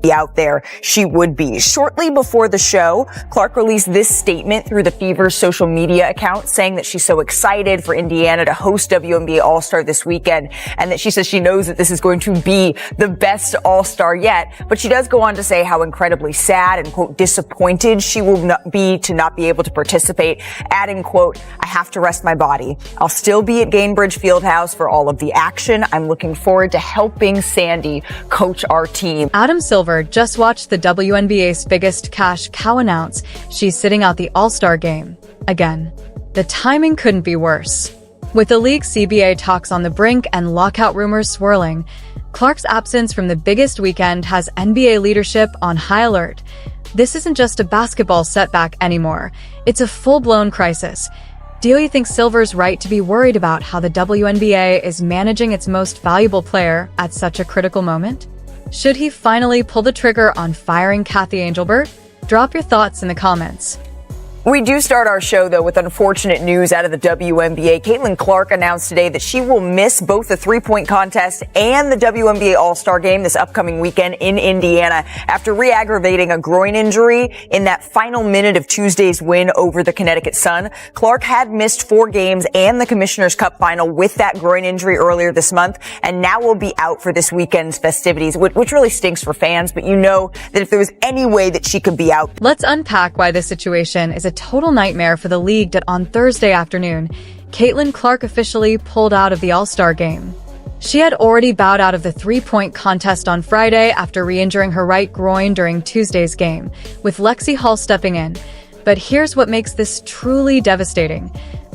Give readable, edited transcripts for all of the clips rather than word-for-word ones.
be out there, she would be. Shortly before the show, Clark released this statement through the Fever's social media account saying that she's so excited for Indiana to host WNBA All-Star this weekend, and that she says she knows that this is going to be the best All-Star yet. But she does go on to say how incredibly sad and, quote, disappointed she will not be able to participate, adding, quote, "I have to rest my body. I'll still be at Gainbridge Fieldhouse for all of the action. I'm looking forward to helping Sandy coach our team." Adam Silver just watched the WNBA's biggest cash cow announce she's sitting out the All-Star Game. Again, the timing couldn't be worse. With the league's CBA talks on the brink and lockout rumors swirling, Clark's absence from the biggest weekend has NBA leadership on high alert. This isn't just a basketball setback anymore. It's a full-blown crisis. Do you think Silver's right to be worried about how the WNBA is managing its most valuable player at such a critical moment? Should he finally pull the trigger on firing Kathy Angelberg? Drop your thoughts in the comments. We do start our show, though, with unfortunate news out of the WNBA. Caitlin Clark announced today that she will miss both the three-point contest and the WNBA All-Star Game this upcoming weekend in Indiana after re-aggravating a groin injury in that final minute of Tuesday's win over the Connecticut Sun. Clark had missed 4 games and the Commissioner's Cup final with that groin injury earlier this month, and now will be out for this weekend's festivities, which really stinks for fans, but you know that if there was any way that she could be out. Let's unpack why this situation is a total nightmare for the league that on Thursday afternoon, Caitlin Clark officially pulled out of the All-Star Game. She had already bowed out of the three-point contest on Friday after re-injuring her right groin during Tuesday's game, with Lexi Hall stepping in. But here's what makes this truly devastating.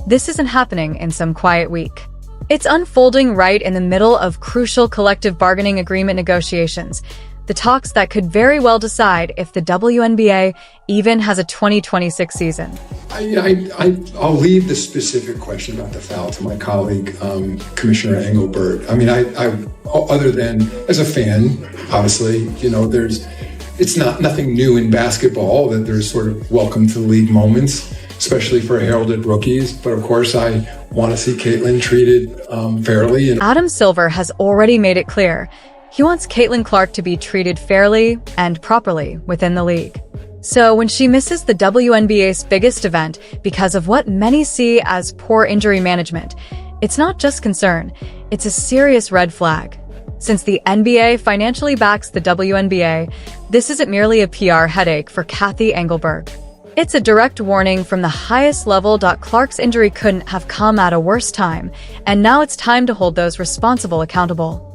This isn't happening in some quiet week. It's unfolding right in the middle of crucial collective bargaining agreement negotiations, the talks that could very well decide if the WNBA even has a 2026 season. I'll leave the specific question about the foul to my colleague, Commissioner Engelberg. I mean, other than as a fan, obviously, you know, it's nothing new in basketball that there's sort of welcome to the league moments, especially for heralded rookies. But of course, I want to see Caitlin treated fairly. And Adam Silver has already made it clear he wants Caitlin Clark to be treated fairly and properly within the league. So when she misses the WNBA's biggest event because of what many see as poor injury management, it's not just concern, it's a serious red flag. Since the NBA financially backs the WNBA, this isn't merely a PR headache for Kathy Angelberg. It's a direct warning from the highest level. Clark's injury couldn't have come at a worse time, and now it's time to hold those responsible accountable.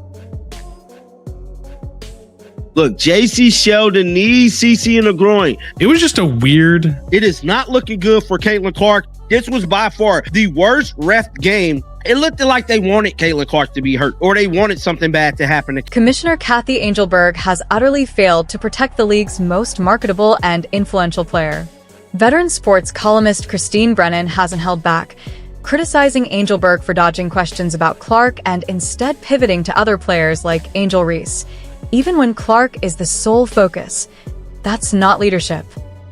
Look, JC Sheldon knees CC in the groin. It was just a weird... It is not looking good for Caitlin Clark. This was by far the worst ref game. It looked like they wanted Caitlin Clark to be hurt, or they wanted something bad to happen. Commissioner Kathy Angelberg has utterly failed to protect the league's most marketable and influential player. Veteran sports columnist Christine Brennan hasn't held back, criticizing Angelberg for dodging questions about Clark and instead pivoting to other players like Angel Reese. Even when Clark is the sole focus, that's not leadership.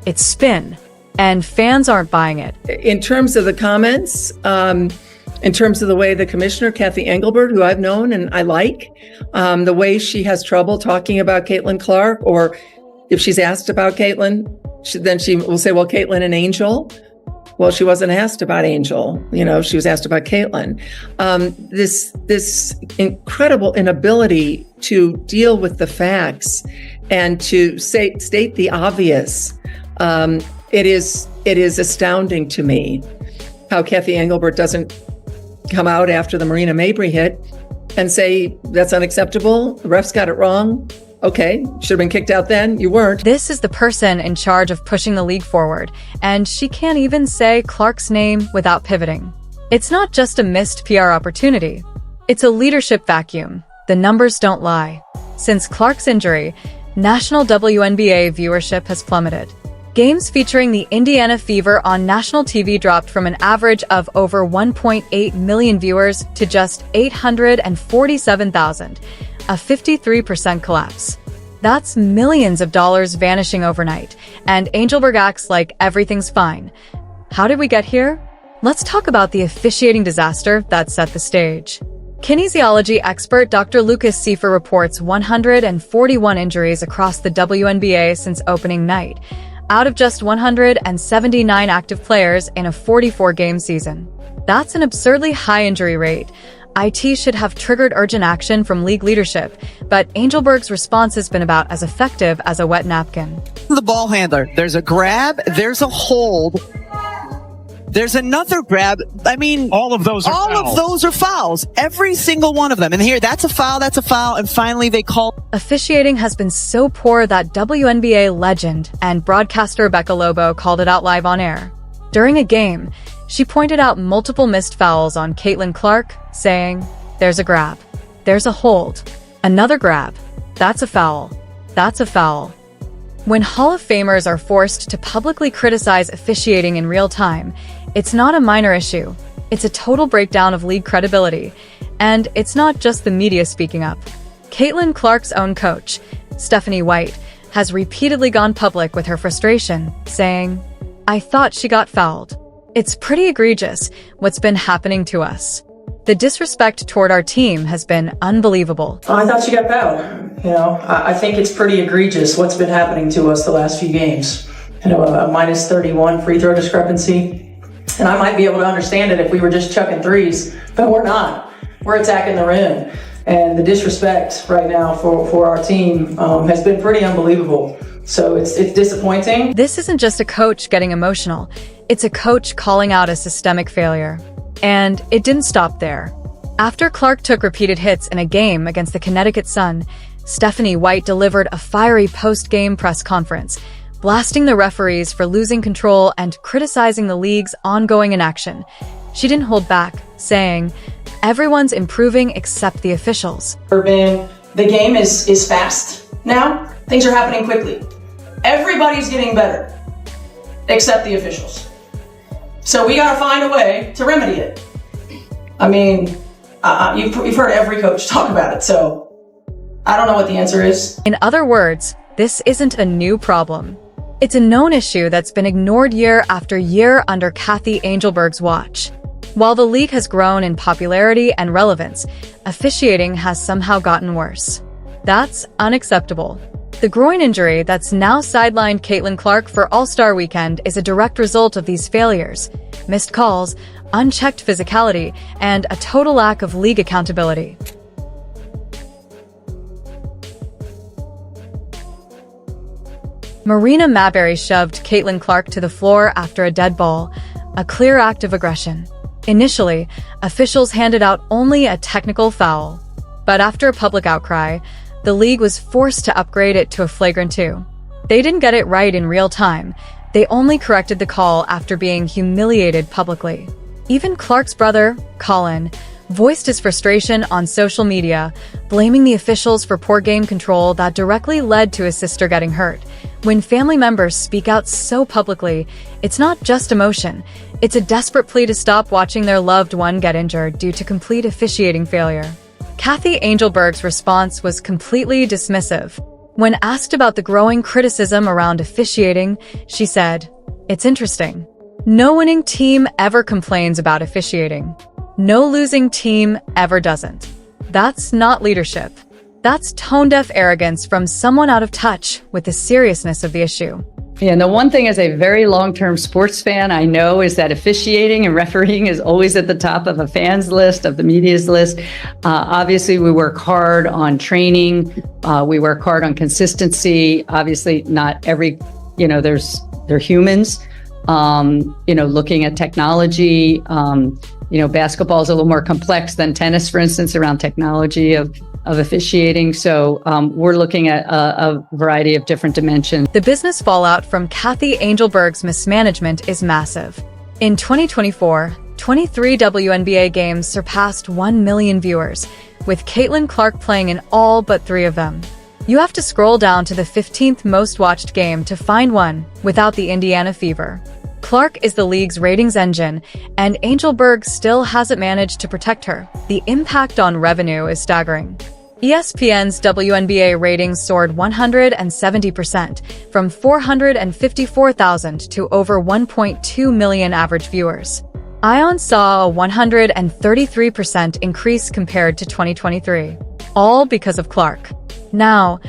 It's spin, and fans aren't buying it. In terms of the comments, in terms of the way the commissioner, Kathy Engelberg, who I've known and I like, the way she has trouble talking about Caitlin Clark, or if she's asked about Caitlin, then she will say, well, Caitlin and Angel. Well, she wasn't asked about Angel, you know, she was asked about Caitlin. This incredible inability to deal with the facts and to state the obvious. It is astounding to me how Kathy Engelberg doesn't come out after the Marina Mabry hit and say, that's unacceptable, the refs got it wrong. Okay, should have been kicked out then, you weren't. This is the person in charge of pushing the league forward, and she can't even say Clark's name without pivoting. It's not just a missed PR opportunity. It's a leadership vacuum. The numbers don't lie. Since Clark's injury, national WNBA viewership has plummeted. Games featuring the Indiana Fever on national TV dropped from an average of over 1.8 million viewers to just 847,000. A 53% collapse. That's millions of dollars vanishing overnight, and Angelberg acts like everything's fine. How did we get here? Let's talk about the officiating disaster that set the stage. Kinesiology expert Dr. Lucas Seifer reports 141 injuries across the WNBA since opening night, out of just 179 active players in a 44-game season. That's an absurdly high injury rate. IT should have triggered urgent action from league leadership, but Angelberg's response has been about as effective as a wet napkin. The ball handler, there's a grab, there's a hold, there's another grab. I mean, all of those are fouls. Every single one of them. And here, that's a foul, and finally they call. Officiating has been so poor that WNBA legend and broadcaster Becca Lobo called it out live on air. During a game, she pointed out multiple missed fouls on Caitlin Clark, saying, "There's a grab. There's a hold. Another grab. That's a foul. That's a foul." When Hall of Famers are forced to publicly criticize officiating in real time, it's not a minor issue. It's a total breakdown of league credibility. And it's not just the media speaking up. Caitlin Clark's own coach, Stephanie White, has repeatedly gone public with her frustration, saying, "I thought she got fouled. It's pretty egregious what's been happening to us. The disrespect toward our team has been unbelievable." I thought she got fouled. I think it's pretty egregious what's been happening to us the last few games. A minus 31 free throw discrepancy. And I might be able to understand it if we were just chucking threes, but we're not. We're attacking the rim. And the disrespect right now for our team has been pretty unbelievable. So it's disappointing. This isn't just a coach getting emotional. It's a coach calling out a systemic failure. And it didn't stop there. After Clark took repeated hits in a game against the Connecticut Sun, Stephanie White delivered a fiery post-game press conference, blasting the referees for losing control and criticizing the league's ongoing inaction. She didn't hold back, saying, "Everyone's improving except the officials." The game is fast now. Things are happening quickly. Everybody's getting better, except the officials. So we got to find a way to remedy it. I mean, you've heard every coach talk about it, so I don't know what the answer is. In other words, this isn't a new problem. It's a known issue that's been ignored year after year under Cathy Angelberg's watch. While the league has grown in popularity and relevance, officiating has somehow gotten worse. That's unacceptable. The groin injury that's now sidelined Caitlin Clark for All-Star Weekend is a direct result of these failures: missed calls, unchecked physicality, and a total lack of league accountability. Marina Maberry shoved Caitlin Clark to the floor after a dead ball, a clear act of aggression. Initially, officials handed out only a technical foul, but after a public outcry, the league was forced to upgrade it to a flagrant 2. They didn't get it right in real time. They only corrected the call after being humiliated publicly. Even Clark's brother, Colin, voiced his frustration on social media, blaming the officials for poor game control that directly led to his sister getting hurt. When family members speak out so publicly, it's not just emotion. It's a desperate plea to stop watching their loved one get injured due to complete officiating failure. Cathy Angelberg's response was completely dismissive. When asked about the growing criticism around officiating, she said, "It's interesting. No winning team ever complains about officiating. No losing team ever doesn't." That's not leadership. That's tone-deaf arrogance from someone out of touch with the seriousness of the issue. Yeah, and the one thing as a very long-term sports fan I know is that officiating and refereeing is always at the top of a fan's list, of the media's list. Obviously, we work hard on training. We work hard on consistency. Obviously, not every, they're humans. Looking at technology, basketball is a little more complex than tennis, for instance, around technology of officiating. So we're looking at a variety of different dimensions. The business fallout from Cathy Angelberg's mismanagement is massive. In 2024, 23 WNBA games surpassed 1 million viewers, with Caitlin Clark playing in all but 3 of them. You have to scroll down to the 15th most watched game to find one without the Indiana Fever. Clark is the league's ratings engine, and Angelberg still hasn't managed to protect her. The impact on revenue is staggering. ESPN's WNBA ratings soared 170%, from 454,000 to over 1.2 million average viewers. Ion saw a 133% increase compared to 2023, all because of Clark. Now,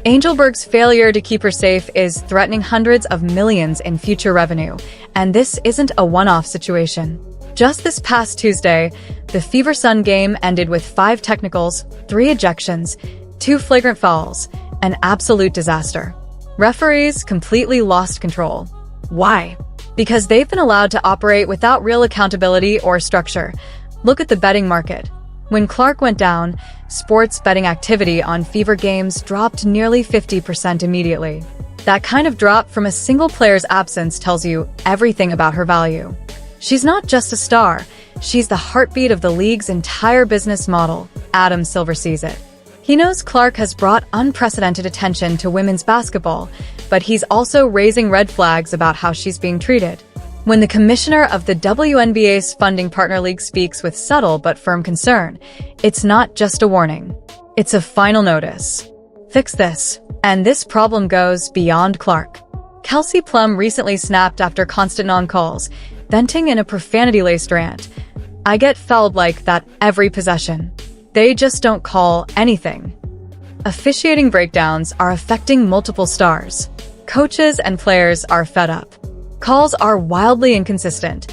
Angelberg's failure to keep her safe is threatening hundreds of millions in future revenue, and this isn't a one-off situation. Just this past Tuesday, the Fever Sun game ended with 5 technicals, 3 ejections, 2 flagrant fouls, an absolute disaster. Referees completely lost control. Why? Because they've been allowed to operate without real accountability or structure. Look at the betting market. When Clark went down, sports betting activity on Fever games dropped nearly 50% immediately. That kind of drop from a single player's absence tells you everything about her value. She's not just a star, she's the heartbeat of the league's entire business model. Adam Silver sees it. He knows Clark has brought unprecedented attention to women's basketball, but he's also raising red flags about how she's being treated. When the commissioner of the WNBA's funding partner league speaks with subtle but firm concern, it's not just a warning. It's a final notice. Fix this. And this problem goes beyond Clark. Kelsey Plum recently snapped after constant non-calls, venting in a profanity-laced rant. I get fouled like that every possession. They just don't call anything. Officiating breakdowns are affecting multiple stars. Coaches and players are fed up. Calls are wildly inconsistent.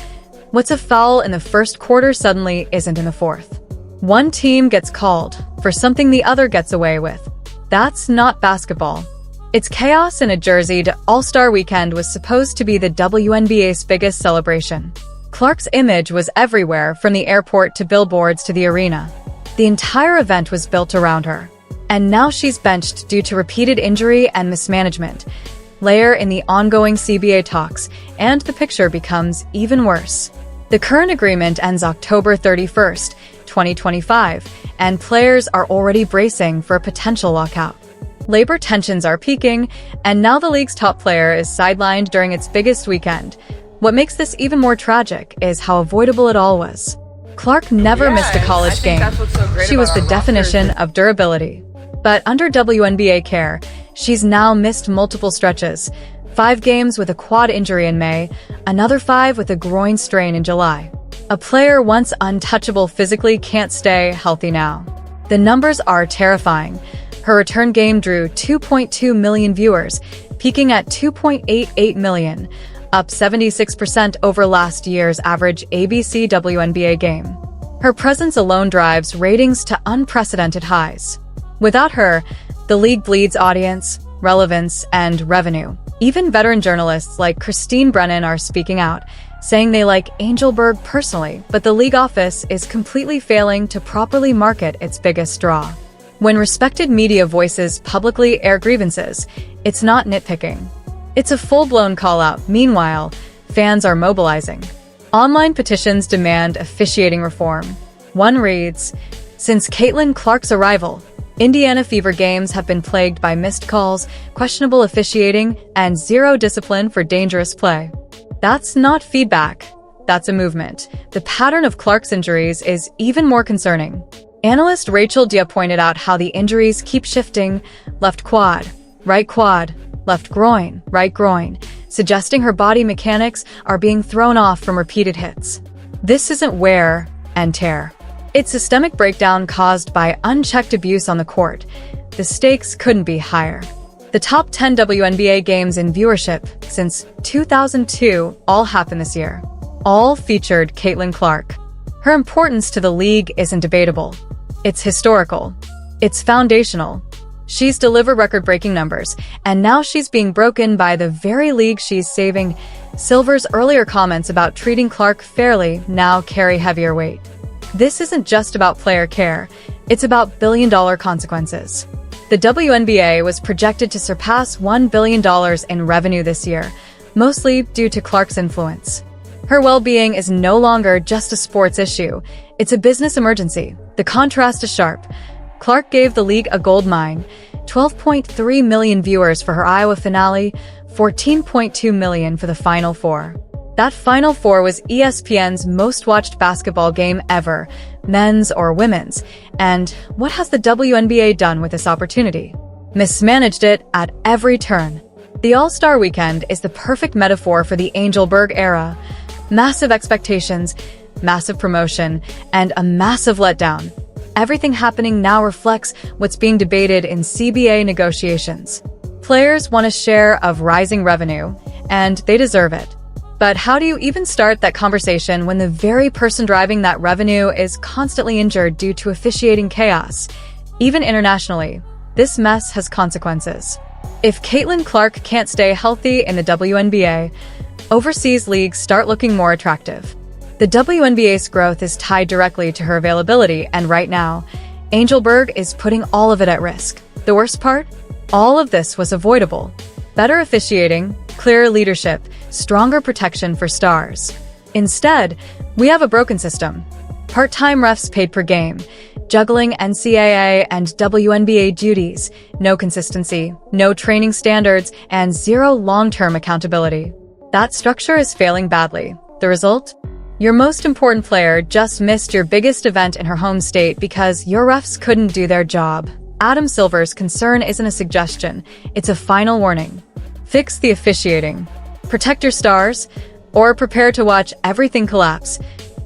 What's a foul in the first quarter suddenly isn't in the fourth. One team gets called for something the other gets away with. That's not basketball. It's chaos in a jersey. The All-Star Weekend was supposed to be the WNBA's biggest celebration. Clark's image was everywhere, from the airport to billboards to the arena. The entire event was built around her. And now she's benched due to repeated injury and mismanagement. Layer in the ongoing CBA talks, and the picture becomes even worse. The current agreement ends October 31st, 2025, and players are already bracing for a potential lockout. Labor tensions are peaking, and now the league's top player is sidelined during its biggest weekend. What makes this even more tragic is how avoidable it all was. Clark never missed a college game. She was the definition of durability. But under WNBA care, she's now missed multiple stretches. 5 games with a quad injury in May, another 5 with a groin strain in July. A player once untouchable physically can't stay healthy now. The numbers are terrifying. Her return game drew 2.2 million viewers, peaking at 2.88 million, up 76% over last year's average ABC WNBA game. Her presence alone drives ratings to unprecedented highs. Without her, the league bleeds audience, relevance, and revenue. Even veteran journalists like Christine Brennan are speaking out, saying they like Angelberg personally, but the league office is completely failing to properly market its biggest draw. When respected media voices publicly air grievances, it's not nitpicking. It's a full-blown call-out. Meanwhile, fans are mobilizing. Online petitions demand officiating reform. One reads, "Since Caitlin Clark's arrival, Indiana Fever games have been plagued by missed calls, questionable officiating, and zero discipline for dangerous play." That's not feedback. That's a movement. The pattern of Clark's injuries is even more concerning. Analyst Rachel Dia pointed out how the injuries keep shifting: left quad, left groin, right groin, suggesting her body mechanics are being thrown off from repeated hits. This isn't wear and tear. It's systemic breakdown caused by unchecked abuse on the court. The stakes couldn't be higher. The top 10 WNBA games in viewership since 2002 all happened this year. All featured Caitlin Clark. Her importance to the league isn't debatable. It's historical. It's foundational. She's delivered record-breaking numbers, and now she's being broken by the very league she's saving. Silver's earlier comments about treating Clark fairly now carry heavier weight. This isn't just about player care, it's about billion-dollar consequences. The WNBA was projected to surpass $1 billion in revenue this year, mostly due to Clark's influence. Her well-being is no longer just a sports issue, it's a business emergency. The contrast is sharp. Clark gave the league a gold mine, 12.3 million viewers for her Iowa finale, 14.2 million for the Final Four. That Final Four was ESPN's most-watched basketball game ever, men's or women's. And what has the WNBA done with this opportunity? Mismanaged it at every turn. The All-Star Weekend is the perfect metaphor for the Angelberg era. Massive expectations, massive promotion, and a massive letdown. Everything happening now reflects what's being debated in CBA negotiations. Players want a share of rising revenue, and they deserve it. But how do you even start that conversation when the very person driving that revenue is constantly injured due to officiating chaos? Even internationally, this mess has consequences. If Caitlin Clark can't stay healthy in the WNBA, overseas leagues start looking more attractive. The WNBA's growth is tied directly to her availability, and right now, Angelberg is putting all of it at risk. The worst part? All of this was avoidable. Better officiating, clearer leadership, stronger protection for stars. Instead, we have a broken system. Part-time refs paid per game, juggling NCAA and WNBA duties, no consistency, no training standards, and zero long-term accountability. That structure is failing badly. The result? Your most important player just missed your biggest event in her home state because your refs couldn't do their job. Adam Silver's concern isn't a suggestion, it's a final warning. Fix the officiating. Protect your stars, or prepare to watch everything collapse.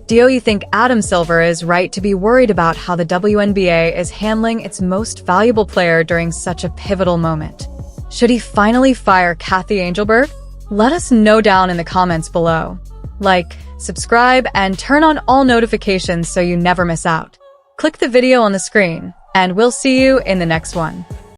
Do you think Adam Silver is right to be worried about how the WNBA is handling its most valuable player during such a pivotal moment? Should he finally fire Kathy Angelberg? Let us know down in the comments below. Like, subscribe, and turn on all notifications so you never miss out. Click the video on the screen, and we'll see you in the next one.